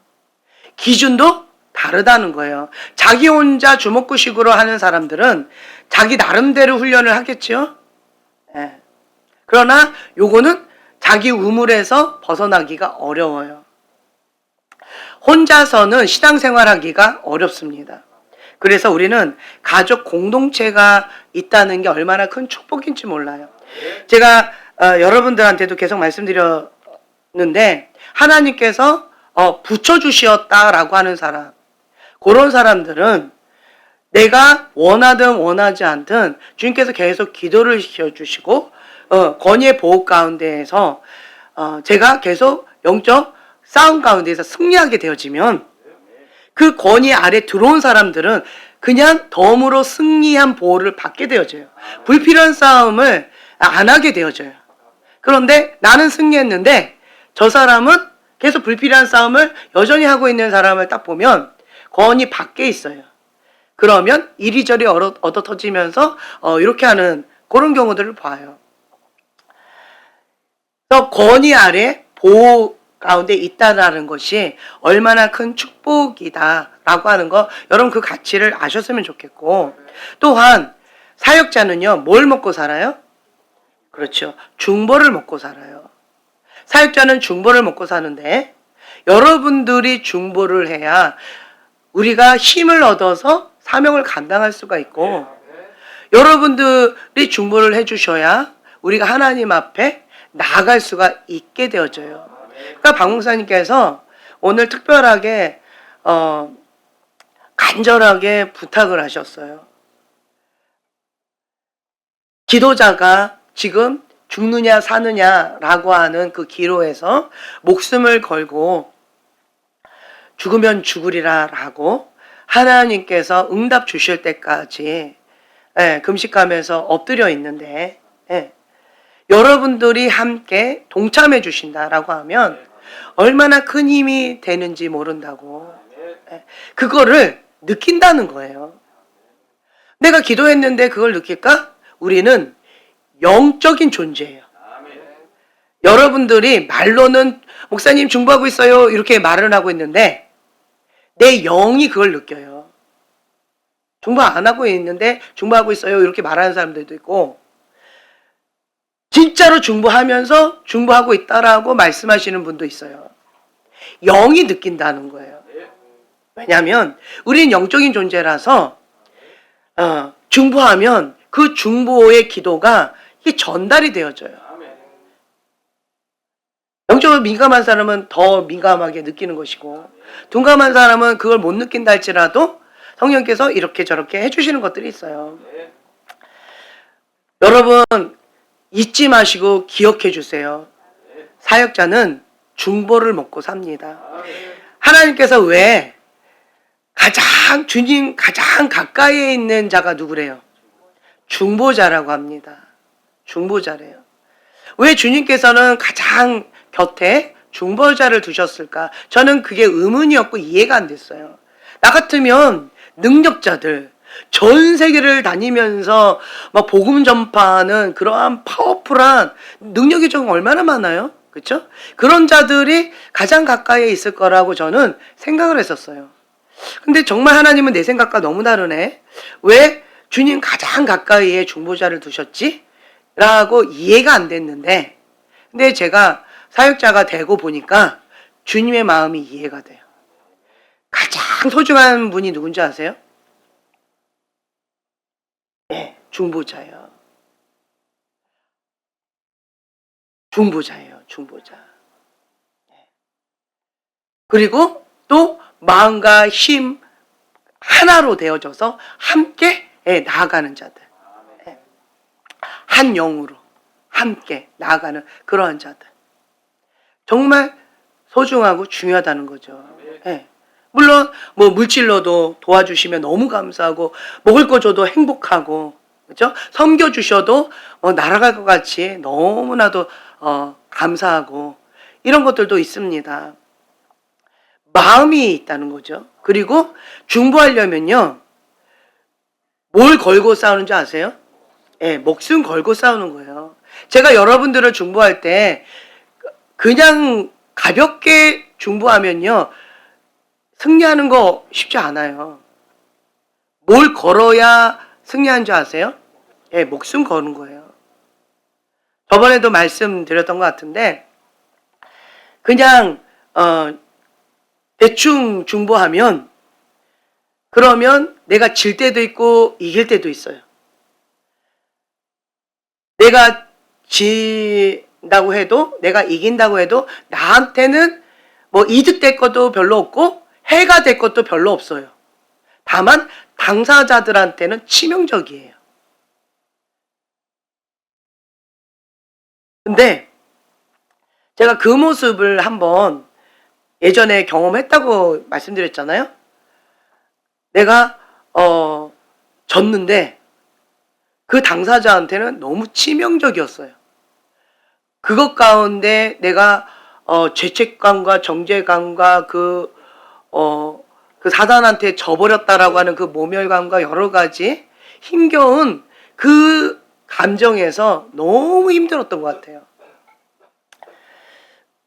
기준도 다르다는 거예요. 자기 혼자 주먹구식으로 하는 사람들은 자기 나름대로 훈련을 하겠죠. 네. 그러나 요거는 자기 우물에서 벗어나기가 어려워요. 혼자서는 신앙생활하기가 어렵습니다. 그래서 우리는 가족 공동체가 있다는 게 얼마나 큰 축복인지 몰라요. 제가 여러분들한테도 계속 말씀드렸는데 하나님께서 붙여주시었다라고 하는 사람, 그런 사람들은 내가 원하든 원하지 않든 주님께서 계속 기도를 시켜주시고 권위의 보호 가운데에서 제가 계속 영적 싸움 가운데에서 승리하게 되어지면 그 권위 아래 들어온 사람들은 그냥 덤으로 승리한 보호를 받게 되어져요. 불필요한 싸움을 안 하게 되어져요. 그런데 나는 승리했는데 저 사람은 계속 불필요한 싸움을 여전히 하고 있는 사람을 딱 보면 권위 밖에 있어요. 그러면 이리저리 얻어 터지면서 이렇게 하는 그런 경우들을 봐요. 그래서 권위 아래 보호 가운데 있다라는 것이 얼마나 큰 축복이다라고 하는 거 여러분 그 가치를 아셨으면 좋겠고, 또한 사역자는요 뭘 먹고 살아요? 그렇죠. 중보를 먹고 살아요. 사역자는 중보를 먹고 사는데 여러분들이 중보를 해야 우리가 힘을 얻어서 사명을 감당할 수가 있고, 여러분들이 중보를 해주셔야 우리가 하나님 앞에 나아갈 수가 있게 되어져요. 그러니까 박 목사님께서 오늘 특별하게 간절하게 부탁을 하셨어요. 기도자가 지금 죽느냐 사느냐라고 하는 그 기로에서 목숨을 걸고 죽으면 죽으리라라고 하나님께서 응답 주실 때까지 금식하면서 엎드려 있는데 여러분들이 함께 동참해 주신다라고 하면 얼마나 큰 힘이 되는지 모른다고. 그거를 느낀다는 거예요. 내가 기도했는데 그걸 느낄까? 우리는 영적인 존재예요. 여러분들이 말로는 목사님 중보하고 있어요 이렇게 말을 하고 있는데 내 영이 그걸 느껴요. 중보 안 하고 있는데 중보하고 있어요 이렇게 말하는 사람들도 있고, 진짜로 중보하면서 중보하고 있다라고 말씀하시는 분도 있어요. 영이 느낀다는 거예요. 왜냐하면 우리는 영적인 존재라서 중보하면 그 중보의 기도가 이게 전달이 되어져요. 영적으로 민감한 사람은 더 민감하게 느끼는 것이고, 둔감한 사람은 그걸 못 느낀다 할지라도 성령께서 이렇게 저렇게 해주시는 것들이 있어요. 여러분 잊지 마시고 기억해 주세요. 사역자는 중보를 먹고 삽니다. 하나님께서 왜 주님 가장 가까이에 있는 자가 누구래요? 중보자라고 합니다. 중보자래요. 왜 주님께서는 가장 곁에 중보자를 두셨을까? 저는 그게 의문이었고 이해가 안 됐어요. 나 같으면 능력자들, 전 세계를 다니면서 막 복음 전파하는 그러한 파워풀한 능력이 좀 얼마나 많아요? 그렇죠? 그런 자들이 가장 가까이에 있을 거라고 저는 생각을 했었어요. 근데 정말 하나님은 내 생각과 너무 다르네. 왜 주님 가장 가까이에 중보자를 두셨지? 라고 이해가 안 됐는데, 근데 제가 사역자가 되고 보니까 주님의 마음이 이해가 돼요. 가장 소중한 분이 누군지 아세요? 네, 중보자예요. 중보자예요, 중보자. 그리고 또 마음과 힘 하나로 되어져서 함께 나아가는 자들. 한 영으로 함께 나아가는 그러한 자들. 정말 소중하고 중요하다는 거죠. 물론 뭐 물질로도 도와주시면 너무 감사하고 먹을 거 줘도 행복하고 그렇죠? 섬겨주셔도 날아갈 것 같이 너무나도 감사하고 이런 것들도 있습니다. 마음이 있다는 거죠. 그리고 중보하려면요. 뭘 걸고 싸우는 줄 아세요? 목숨 걸고 싸우는 거예요. 제가 여러분들을 중보할 때 그냥 가볍게 중보하면요. 승리하는 거 쉽지 않아요. 뭘 걸어야 승리한 줄 아세요? 목숨 거는 거예요. 저번에도 말씀드렸던 것 같은데 그냥 대충 중보하면 그러면 내가 질 때도 있고 이길 때도 있어요. 내가 진다고 해도 내가 이긴다고 해도 나한테는 뭐 이득될 것도 별로 없고 해가 될 것도 별로 없어요. 다만 당사자들한테는 치명적이에요. 근데 제가 그 모습을 한번 예전에 경험했다고 말씀드렸잖아요. 내가 졌는데 그 당사자한테는 너무 치명적이었어요. 그것 가운데 내가 죄책감과 정죄감과 그 사단한테 져버렸다라고 하는 그 모멸감과 여러 가지 힘겨운 그 감정에서 너무 힘들었던 것 같아요.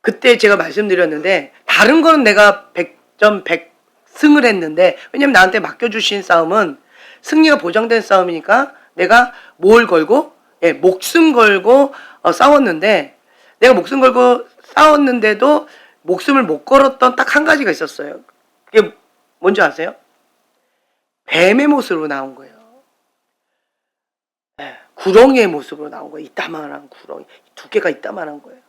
그때 제가 말씀드렸는데 다른 거는 내가 100점 100승을 했는데 왜냐면 나한테 맡겨주신 싸움은 승리가 보장된 싸움이니까 내가 뭘 걸고 목숨 걸고 싸웠는데 내가 목숨 걸고 싸웠는데도 목숨을 못 걸었던 딱 한 가지가 있었어요. 그게 뭔지 아세요? 뱀의 모습으로 나온 거예요. 구렁이의 모습으로 나온 거예요. 이따만한 구렁이. 두께가 이따만한 거예요.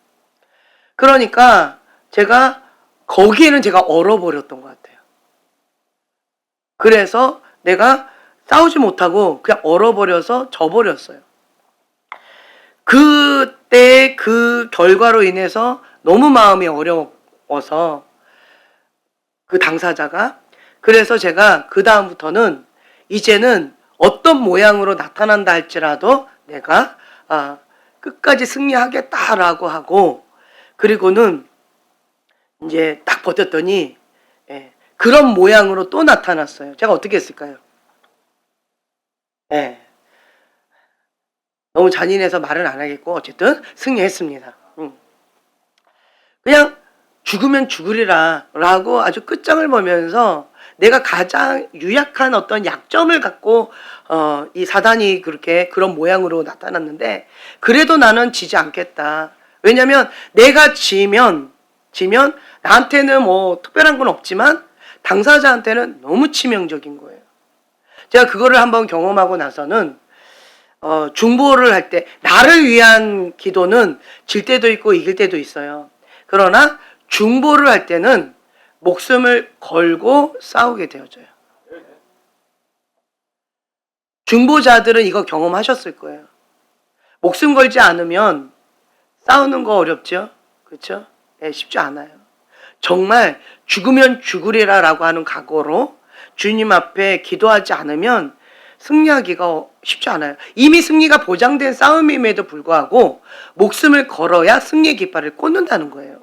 그러니까 제가 거기에는 제가 얼어버렸던 것 같아요. 그래서 내가 싸우지 못하고 그냥 얼어버려서 져버렸어요. 그때 그 결과로 인해서 너무 마음이 어려워서 그 당사자가 그래서 제가 그 다음부터는 이제는 어떤 모양으로 나타난다 할지라도 내가 끝까지 승리하겠다라고 하고 그리고는 이제 딱 버텼더니 그런 모양으로 또 나타났어요. 제가 어떻게 했을까요? 너무 잔인해서 말은 안 하겠고 어쨌든 승리했습니다. 그냥 죽으면 죽으리라 라고 아주 끝장을 보면서 내가 가장 유약한 어떤 약점을 갖고 이 사단이 그런 모양으로 나타났는데 그래도 나는 지지 않겠다. 왜냐면 내가 지면 나한테는 뭐 특별한 건 없지만 당사자한테는 너무 치명적인 거예요. 제가 그거를 한번 경험하고 나서는 중보를 할 때 나를 위한 기도는 질 때도 있고 이길 때도 있어요. 그러나 중보를 할 때는 목숨을 걸고 싸우게 되어져요. 중보자들은 이거 경험하셨을 거예요. 목숨 걸지 않으면 싸우는 거 어렵죠? 그렇죠? 쉽지 않아요. 정말 죽으면 죽으리라 라고 하는 각오로 주님 앞에 기도하지 않으면 승리하기가 쉽지 않아요. 이미 승리가 보장된 싸움임에도 불구하고 목숨을 걸어야 승리의 깃발을 꽂는다는 거예요.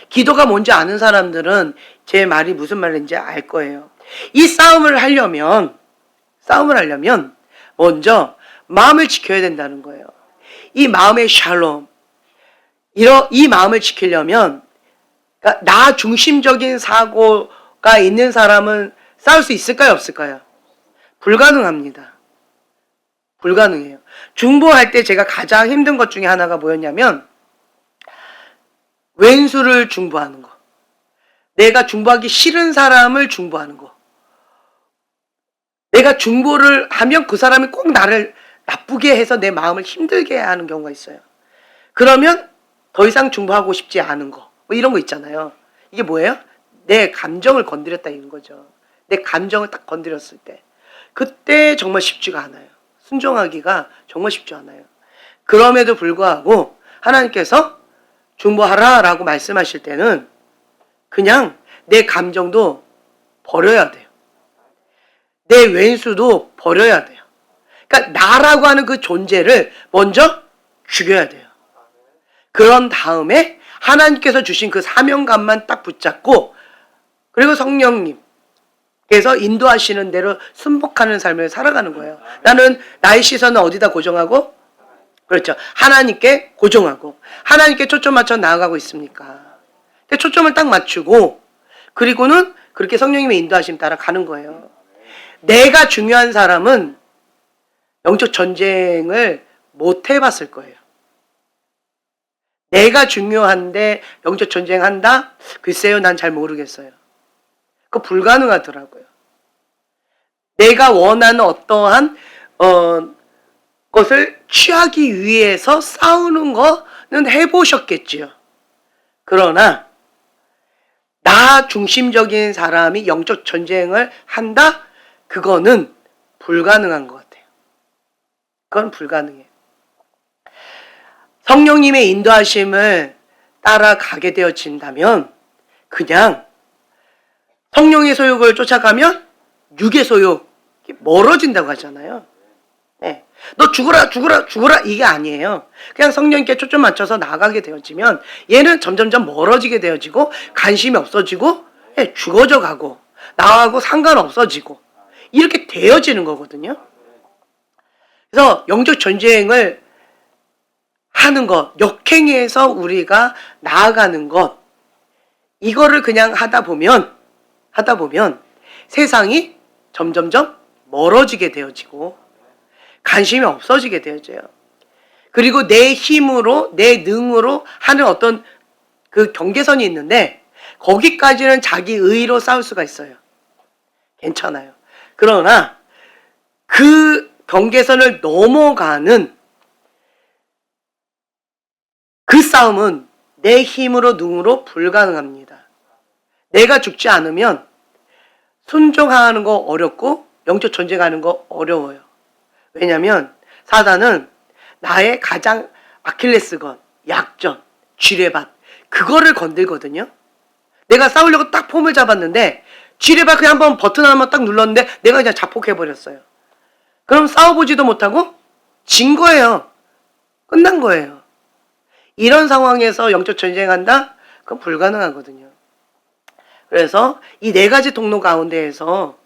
기도가 뭔지 아는 사람들은 제 말이 무슨 말인지 알 거예요. 이 싸움을 하려면 먼저 마음을 지켜야 된다는 거예요. 이 마음의 샬롬, 이 마음을 지키려면, 그러니까 나 중심적인 사고가 있는 사람은 싸울 수 있을까요, 없을까요? 불가능합니다. 불가능해요. 중보할 때 제가 가장 힘든 것 중에 하나가 뭐였냐면 왼수를 중보하는 거. 내가 중보하기 싫은 사람을 중보하는 거. 내가 중보를 하면 그 사람이 꼭 나를 나쁘게 해서 내 마음을 힘들게 하는 경우가 있어요. 그러면 더 이상 중보하고 싶지 않은 거. 뭐 이런 거 있잖아요. 이게 뭐예요? 내 감정을 건드렸다 이런 거죠. 내 감정을 딱 건드렸을 때. 그때 정말 쉽지가 않아요. 순종하기가 정말 쉽지 않아요. 그럼에도 불구하고 하나님께서 중보하라 라고 말씀하실 때는 그냥 내 감정도 버려야 돼요. 내 왼수도 버려야 돼요. 그러니까 나라고 하는 그 존재를 먼저 죽여야 돼요. 그런 다음에 하나님께서 주신 그 사명감만 딱 붙잡고 그리고 성령님께서 인도하시는 대로 순복하는 삶을 살아가는 거예요. 나는 나의 시선을 어디다 고정하고 그렇죠. 하나님께 고정하고 하나님께 초점 맞춰 나아가고 있습니까? 초점을 딱 맞추고 그리고는 그렇게 성령님의 인도하심 따라 가는 거예요. 내가 중요한 사람은 영적 전쟁을 못 해봤을 거예요. 내가 중요한데 영적 전쟁한다? 글쎄요, 난 잘 모르겠어요. 그거 불가능하더라고요. 내가 원하는 어떠한 것을 취하기 위해서 싸우는 거는 해보셨겠지요. 그러나 나 중심적인 사람이 영적 전쟁을 한다? 그거는 불가능한 것 같아요. 그건 불가능해요. 성령님의 인도하심을 따라가게 되어진다면 그냥 성령의 소욕을 쫓아가면 육의 소욕이 멀어진다고 하잖아요. 네. 너 죽어라 이게 아니에요. 그냥 성령님께 초점 맞춰서 나아가게 되어지면 얘는 점점점 멀어지게 되어지고 관심이 없어지고 죽어져 가고 나하고 상관없어지고 이렇게 되어지는 거거든요. 그래서 영적 전쟁을 하는 것, 역행해서 우리가 나아가는 것, 이거를 그냥 하다 보면 세상이 점점점 멀어지게 되어지고 관심이 없어지게 되어져요. 그리고 내 힘으로, 내 능으로 하는 어떤 그 경계선이 있는데 거기까지는 자기 의로 싸울 수가 있어요. 괜찮아요. 그러나 그 경계선을 넘어가는 그 싸움은 내 힘으로 능으로 불가능합니다. 내가 죽지 않으면 순종하는 거 어렵고 영적 전쟁하는 거 어려워요. 왜냐하면 사단은 나의 가장 아킬레스건, 약점, 쥐레밭 그거를 건들거든요. 내가 싸우려고 딱 폼을 잡았는데 쥐레밭 그냥 한번 버튼 하나만 딱 눌렀는데 내가 그냥 자폭해버렸어요. 그럼 싸워보지도 못하고 진 거예요. 끝난 거예요. 이런 상황에서 영적 전쟁한다? 그건 불가능하거든요. 그래서 이 네 가지 통로 가운데에서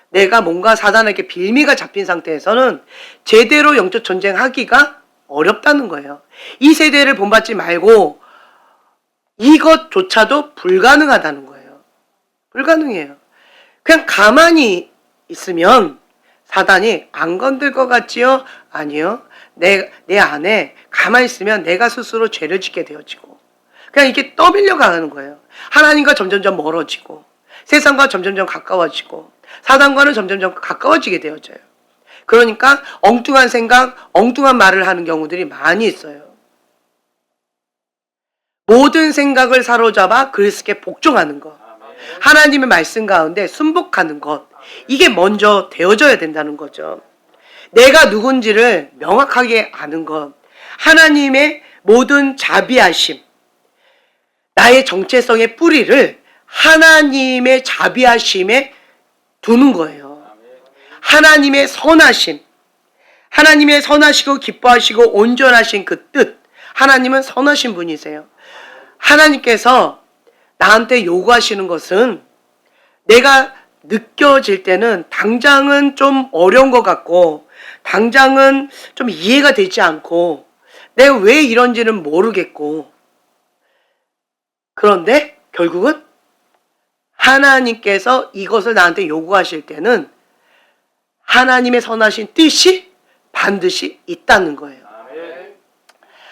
내가 뭔가 사단에게 빌미가 잡힌 상태에서는 제대로 영적 전쟁하기가 어렵다는 거예요. 이 세대를 본받지 말고 이것조차도 불가능하다는 거예요. 불가능해요. 그냥 가만히 있으면 사단이 안 건들 것 같지요? 아니요. 내 안에 가만히 있으면 내가 스스로 죄를 짓게 되어지고 그냥 이렇게 떠밀려 가는 거예요. 하나님과 점점점 멀어지고 세상과 점점점 가까워지고 사단과는 점점점 가까워지게 되어져요. 그러니까 엉뚱한 생각, 엉뚱한 말을 하는 경우들이 많이 있어요. 모든 생각을 사로잡아 그리스도께 복종하는 것, 하나님의 말씀 가운데 순복하는 것, 이게 먼저 되어져야 된다는 거죠. 내가 누군지를 명확하게 아는 것, 하나님의 모든 자비하심, 나의 정체성의 뿌리를 하나님의 자비하심에 두는 거예요. 하나님의 선하심, 하나님의 선하시고 기뻐하시고 온전하신 그 뜻, 하나님은 선하신 분이세요. 하나님께서 나한테 요구하시는 것은 내가 느껴질 때는 당장은 좀 어려운 것 같고 당장은 좀 이해가 되지 않고 내가 왜 이런지는 모르겠고, 그런데 결국은 하나님께서 이것을 나한테 요구하실 때는 하나님의 선하신 뜻이 반드시 있다는 거예요.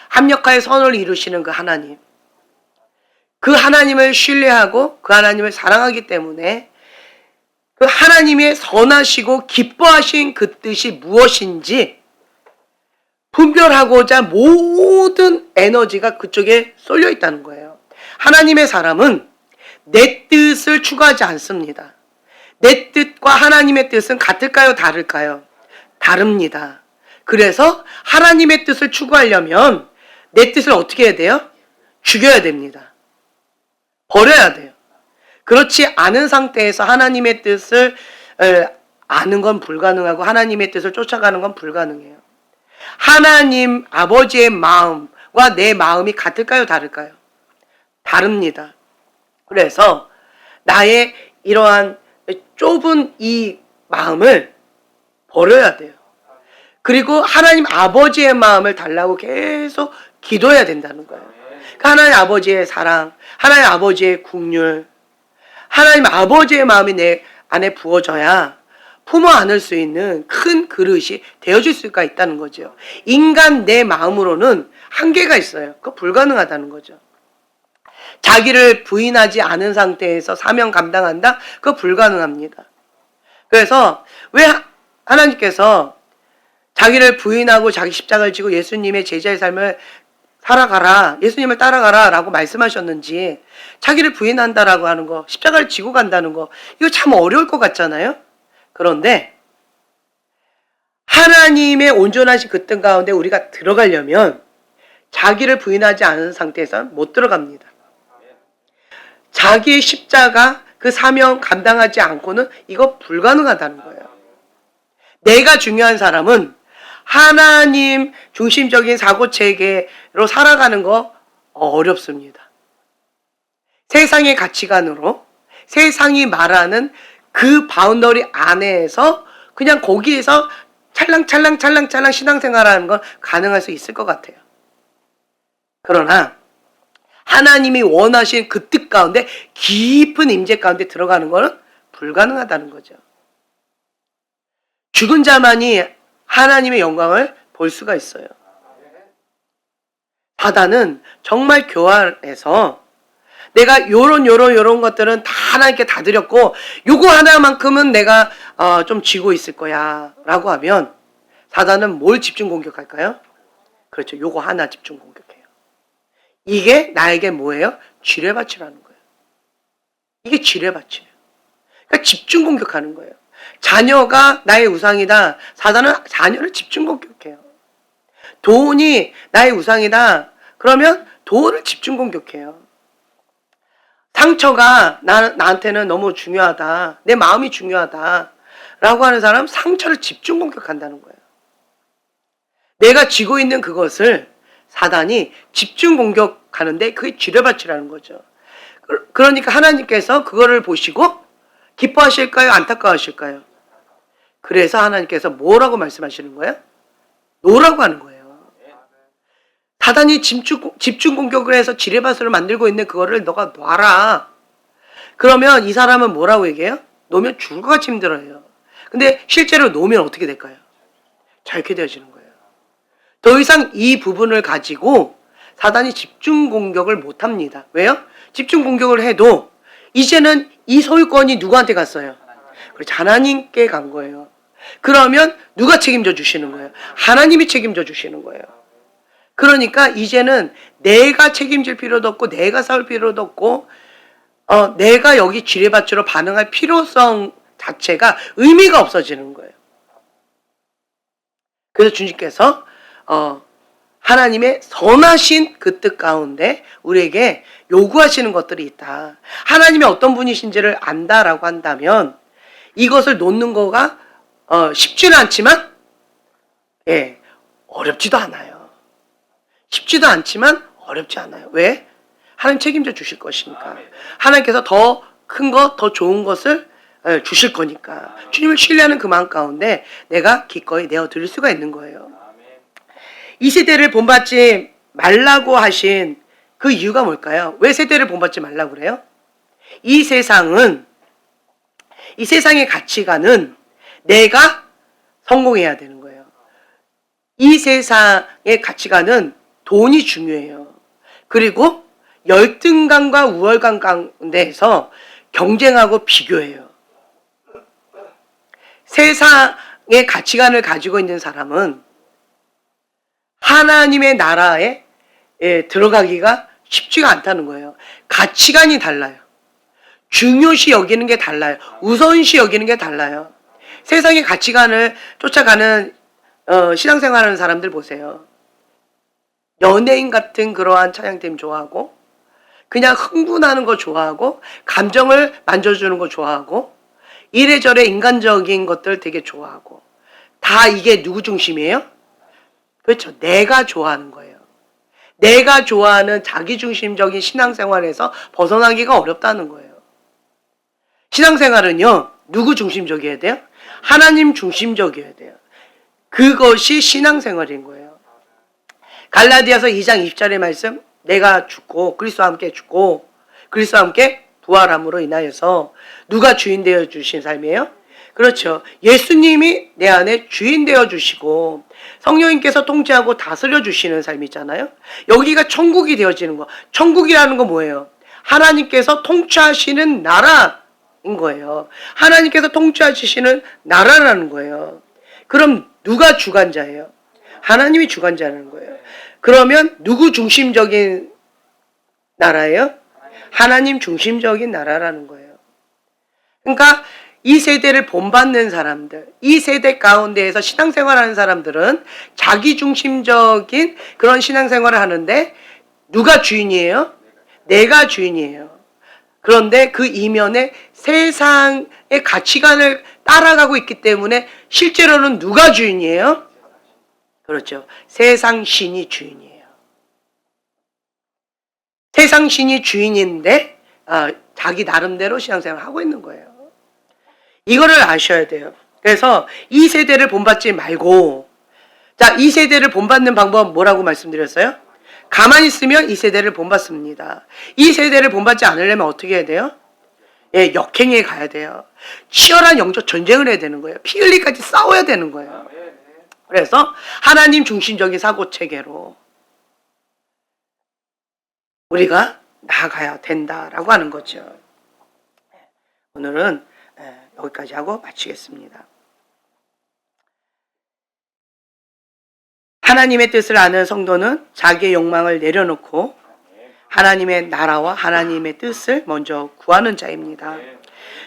합력하여 선을 이루시는 그 하나님, 그 하나님을 신뢰하고 그 하나님을 사랑하기 때문에 그 하나님의 선하시고 기뻐하신 그 뜻이 무엇인지 분별하고자 모든 에너지가 그쪽에 쏠려 있다는 거예요. 하나님의 사람은 내 뜻을 추구하지 않습니다. 내 뜻과 하나님의 뜻은 같을까요? 다를까요? 다릅니다. 그래서 하나님의 뜻을 추구하려면 내 뜻을 어떻게 해야 돼요? 죽여야 됩니다. 버려야 돼요. 그렇지 않은 상태에서 하나님의 뜻을 아는 건 불가능하고 하나님의 뜻을 쫓아가는 건 불가능해요. 하나님 아버지의 마음과 내 마음이 같을까요? 다를까요? 다릅니다. 그래서 나의 이러한 좁은 이 마음을 버려야 돼요. 그리고 하나님 아버지의 마음을 달라고 계속 기도해야 된다는 거예요. 하나님 아버지의 사랑, 하나님 아버지의 긍휼, 하나님 아버지의 마음이 내 안에 부어져야 품어 안을 수 있는 큰 그릇이 되어질 수가 있다는 거죠. 인간 내 마음으로는 한계가 있어요. 그거 불가능하다는 거죠. 자기를 부인하지 않은 상태에서 사명 감당한다? 그거 불가능합니다. 그래서 왜 하나님께서 자기를 부인하고 자기 십자가를 지고 예수님의 제자의 삶을 살아가라, 예수님을 따라가라 라고 말씀하셨는지, 자기를 부인한다라고 하는 거, 십자가를 지고 간다는 거, 이거 참 어려울 것 같잖아요. 그런데 하나님의 온전하신 그 뜻 가운데 우리가 들어가려면 자기를 부인하지 않은 상태에서는 못 들어갑니다. 자기의 십자가, 그 사명 감당하지 않고는 이거 불가능하다는 거예요. 내가 중요한 사람은 하나님 중심적인 사고체계로 살아가는 거 어렵습니다. 세상의 가치관으로 세상이 말하는 그 바운더리 안에서 그냥 거기에서 찰랑찰랑 신앙생활하는 건 가능할 수 있을 것 같아요. 그러나 하나님이 원하신 그 뜻 가운데 깊은 임재 가운데 들어가는 것은 불가능하다는 거죠. 죽은 자만이 하나님의 영광을 볼 수가 있어요. 사단은 정말 교활해서 내가 요런 것들은 다 하나님께 다 드렸고 요거 하나만큼은 내가 좀 쥐고 있을 거야 라고 하면 사단은 뭘 집중 공격할까요? 그렇죠. 요거 하나 집중 공격해요. 이게 나에게 뭐예요? 지뢰밭이라는 거예요. 이게 지뢰밭이에요. 그러니까 집중 공격하는 거예요. 자녀가 나의 우상이다. 사단은 자녀를 집중 공격해요. 돈이 나의 우상이다. 그러면 돈을 집중 공격해요. 상처가 나한테는 너무 중요하다. 내 마음이 중요하다. 라고 하는 사람 상처를 집중 공격한다는 거예요. 내가 쥐고 있는 그것을 사단이 집중 공격하는데 그게 지뢰밭이라는 거죠. 그러니까 하나님께서 그거를 보시고 기뻐하실까요? 안타까워하실까요? 그래서 하나님께서 뭐라고 말씀하시는 거예요? 놓으라고 하는 거예요. 사단이 집중 공격을 해서 지뢰밭으로 만들고 있는 그거를 너가 놔라. 그러면 이 사람은 뭐라고 얘기해요? 놓으면 죽을 것 같이 힘들어요. 근데 실제로 놓으면 어떻게 될까요? 잘게 되어지는 거예요. 더 이상 이 부분을 가지고 사단이 집중 공격을 못 합니다. 왜요? 집중 공격을 해도 이제는 이 소유권이 누구한테 갔어요? 그렇죠. 하나님께 간 거예요. 그러면 누가 책임져 주시는 거예요? 하나님이 책임져 주시는 거예요. 그러니까 이제는 내가 책임질 필요도 없고 내가 싸울 필요도 없고 내가 여기 지뢰밭으로 반응할 필요성 자체가 의미가 없어지는 거예요. 그래서 주님께서 하나님의 선하신 그 뜻 가운데 우리에게 요구하시는 것들이 있다. 하나님이 어떤 분이신지를 안다라고 한다면 이것을 놓는 거가 쉽지는 않지만 어렵지도 않아요. 쉽지도 않지만 어렵지 않아요. 왜? 하나님 책임져 주실 것이니까. 하나님께서 더 큰 것, 더 좋은 것을 주실 거니까. 주님을 신뢰하는 그 마음 가운데 내가 기꺼이 내어드릴 수가 있는 거예요. 이 세대를 본받지 말라고 하신 그 이유가 뭘까요? 왜 세대를 본받지 말라고 그래요? 이 세상의 가치관은 내가 성공해야 되는 거예요. 이 세상의 가치관은 돈이 중요해요. 그리고 열등감과 우월감 가운데에서 경쟁하고 비교해요. 세상의 가치관을 가지고 있는 사람은 하나님의 나라에 들어가기가 쉽지가 않다는 거예요. 가치관이 달라요. 중요시 여기는 게 달라요. 우선시 여기는 게 달라요. 세상의 가치관을 쫓아가는 신앙생활하는 사람들 보세요. 연예인 같은 그러한 찬양팀 좋아하고, 그냥 흥분하는 거 좋아하고, 감정을 만져주는 거 좋아하고, 이래저래 인간적인 것들 되게 좋아하고, 다 이게 누구 중심이에요? 그렇죠. 내가 좋아하는 거예요. 내가 좋아하는 자기중심적인 신앙생활에서 벗어나기가 어렵다는 거예요. 신앙생활은요, 누구 중심적이어야 돼요? 하나님 중심적이어야 돼요. 그것이 신앙생활인 거예요. 갈라디아서 2장 20절의 말씀, 내가 죽고 그리스도와 함께 죽고 그리스도와 함께 부활함으로 인하여서 누가 주인 되어 주신 삶이에요? 그렇죠. 예수님이 내 안에 주인 되어 주시고 성령님께서 통치하고 다스려 주시는 삶이잖아요. 여기가 천국이 되어지는 거. 천국이라는 건 뭐예요? 하나님께서 통치하시는 나라인 거예요. 하나님께서 통치하시는 나라라는 거예요. 그럼 누가 주관자예요? 하나님이 주관자라는 거예요. 그러면 누구 중심적인 나라예요? 하나님 중심적인 나라라는 거예요. 그러니까 이 세대를 본받는 사람들, 이 세대 가운데에서 신앙생활하는 사람들은 자기 중심적인 그런 신앙생활을 하는데 누가 주인이에요? 내가 주인이에요. 그런데 그 이면에 세상의 가치관을 따라가고 있기 때문에 실제로는 누가 주인이에요? 그렇죠. 세상 신이 주인이에요. 세상 신이 주인인데 자기 나름대로 신앙생활을 하고 있는 거예요. 이거를 아셔야 돼요. 그래서 이 세대를 본받지 말고, 자, 이 세대를 본받는 방법은 뭐라고 말씀드렸어요? 가만히 있으면 이 세대를 본받습니다. 이 세대를 본받지 않으려면 어떻게 해야 돼요? 역행에 가야 돼요. 치열한 영적 전쟁을 해야 되는 거예요. 피 흘리까지 싸워야 되는 거예요. 그래서 하나님 중심적인 사고체계로 우리가 나아가야 된다라고 하는 거죠. 오늘은 여기까지 하고 마치겠습니다. 하나님의 뜻을 아는 성도는 자기의 욕망을 내려놓고 하나님의 나라와 하나님의 뜻을 먼저 구하는 자입니다.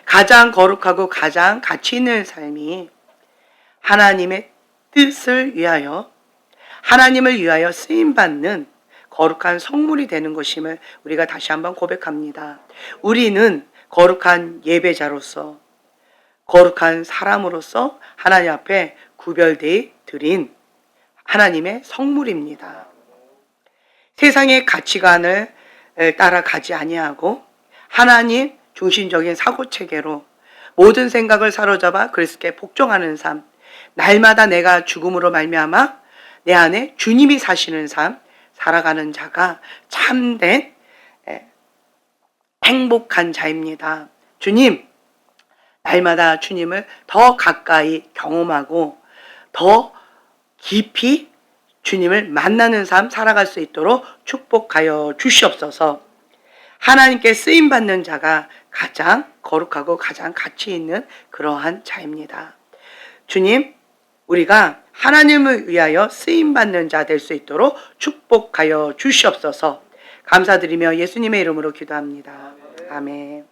가장 거룩하고 가장 가치 있는 삶이 하나님의 뜻을 위하여, 하나님을 위하여 쓰임받는 거룩한 성물이 되는 것임을 우리가 다시 한번 고백합니다. 우리는 거룩한 예배자로서, 거룩한 사람으로서 하나님 앞에 구별되어 드린 하나님의 성물입니다. 세상의 가치관을 따라가지 아니하고 하나님 중심적인 사고체계로 모든 생각을 사로잡아 그리스도께 복종하는 삶, 날마다 내가 죽음으로 말미암아 내 안에 주님이 사시는 삶 살아가는 자가 참된 행복한 자입니다. 주님, 날마다 주님을 더 가까이 경험하고 더 깊이 주님을 만나는 삶 살아갈 수 있도록 축복하여 주시옵소서. 하나님께 쓰임받는 자가 가장 거룩하고 가장 가치 있는 그러한 자입니다. 주님, 우리가 하나님을 위하여 쓰임받는 자 될 수 있도록 축복하여 주시옵소서. 감사드리며 예수님의 이름으로 기도합니다. 아멘.